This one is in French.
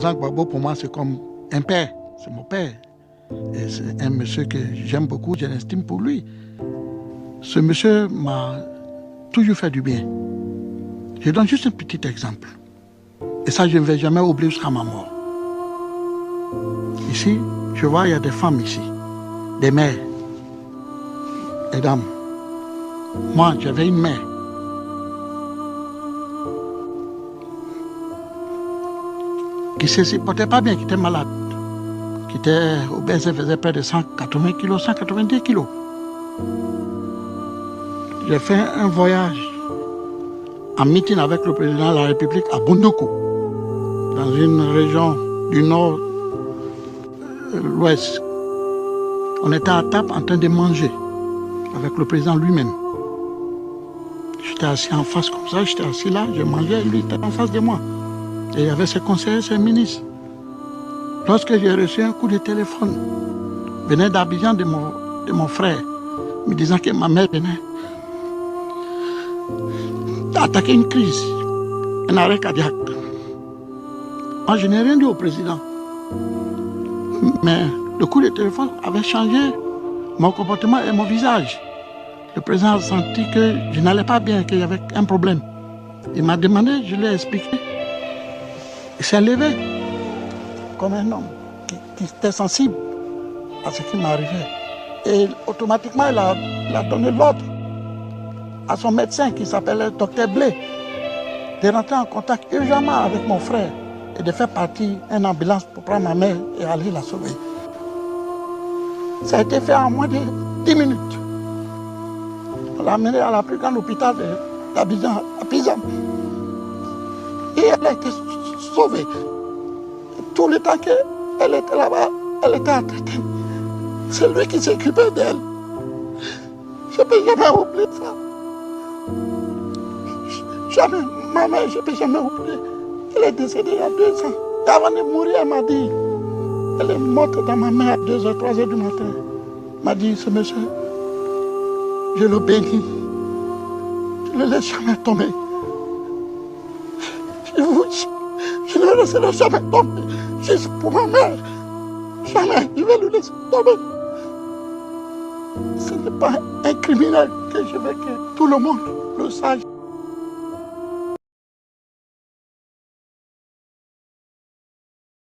Jean Gbagbo, pour moi, c'est comme un père. C'est mon père. Et c'est un monsieur que j'aime beaucoup, j'ai l'estime pour lui. Ce monsieur m'a toujours fait du bien. Je donne juste un petit exemple. Et ça, je ne vais jamais oublier jusqu'à ma mort. Ici, je vois, il y a des femmes ici, des mères, des dames. Moi, j'avais une mère. Qui ne se portait pas bien, qui était malade, qui était obèse, elle faisait près de 180 kilos, 190 kilos. J'ai fait un voyage en meeting avec le président de la République à Bundoukou, dans une région du nord-ouest. On était à table en train de manger avec le président lui-même. J'étais assis en face comme ça, j'étais assis là, je mangeais, lui était en face de moi. Et il y avait ses conseillers, ses ministres. Lorsque j'ai reçu un coup de téléphone, venait d'Abidjan de mon frère, me disant que ma mère venait d'attaquer une crise, un arrêt cardiaque. Moi, je n'ai rien dit au président. Mais le coup de téléphone avait changé mon comportement et mon visage. Le président a senti que je n'allais pas bien, qu'il y avait un problème. Il m'a demandé, je lui ai expliqué. Il s'est levé comme un homme qui était sensible à ce qui m'arrivait. Et automatiquement, il a donné l'ordre à son médecin qui s'appelait Dr Blé de rentrer en contact urgemment avec mon frère et de faire partir une ambulance pour prendre ma mère et aller la sauver. Ça a été fait en moins de 10 minutes. On l'a amenée à la plus grande hôpital d'Abidjan, à Pisa. Et elle a été sauvée. Tout le temps qu'elle était là-bas, elle était en train. C'est lui qui s'occupait d'elle. Je ne peux jamais oublier ça. Jamais, ma mère, je ne peux jamais oublier. Elle est décédée il y a 2 ans. Et avant de mourir, elle m'a dit, elle est morte dans ma main à 2h, 3h du matin. Elle m'a dit, ce monsieur, je le bénis. Je ne le laisse jamais tomber. Je ne le laisserai jamais tomber. Juste pour ma mère. Jamais. Je vais le laisser tomber. Ce n'est pas un criminel que je veux que tout le monde le sache.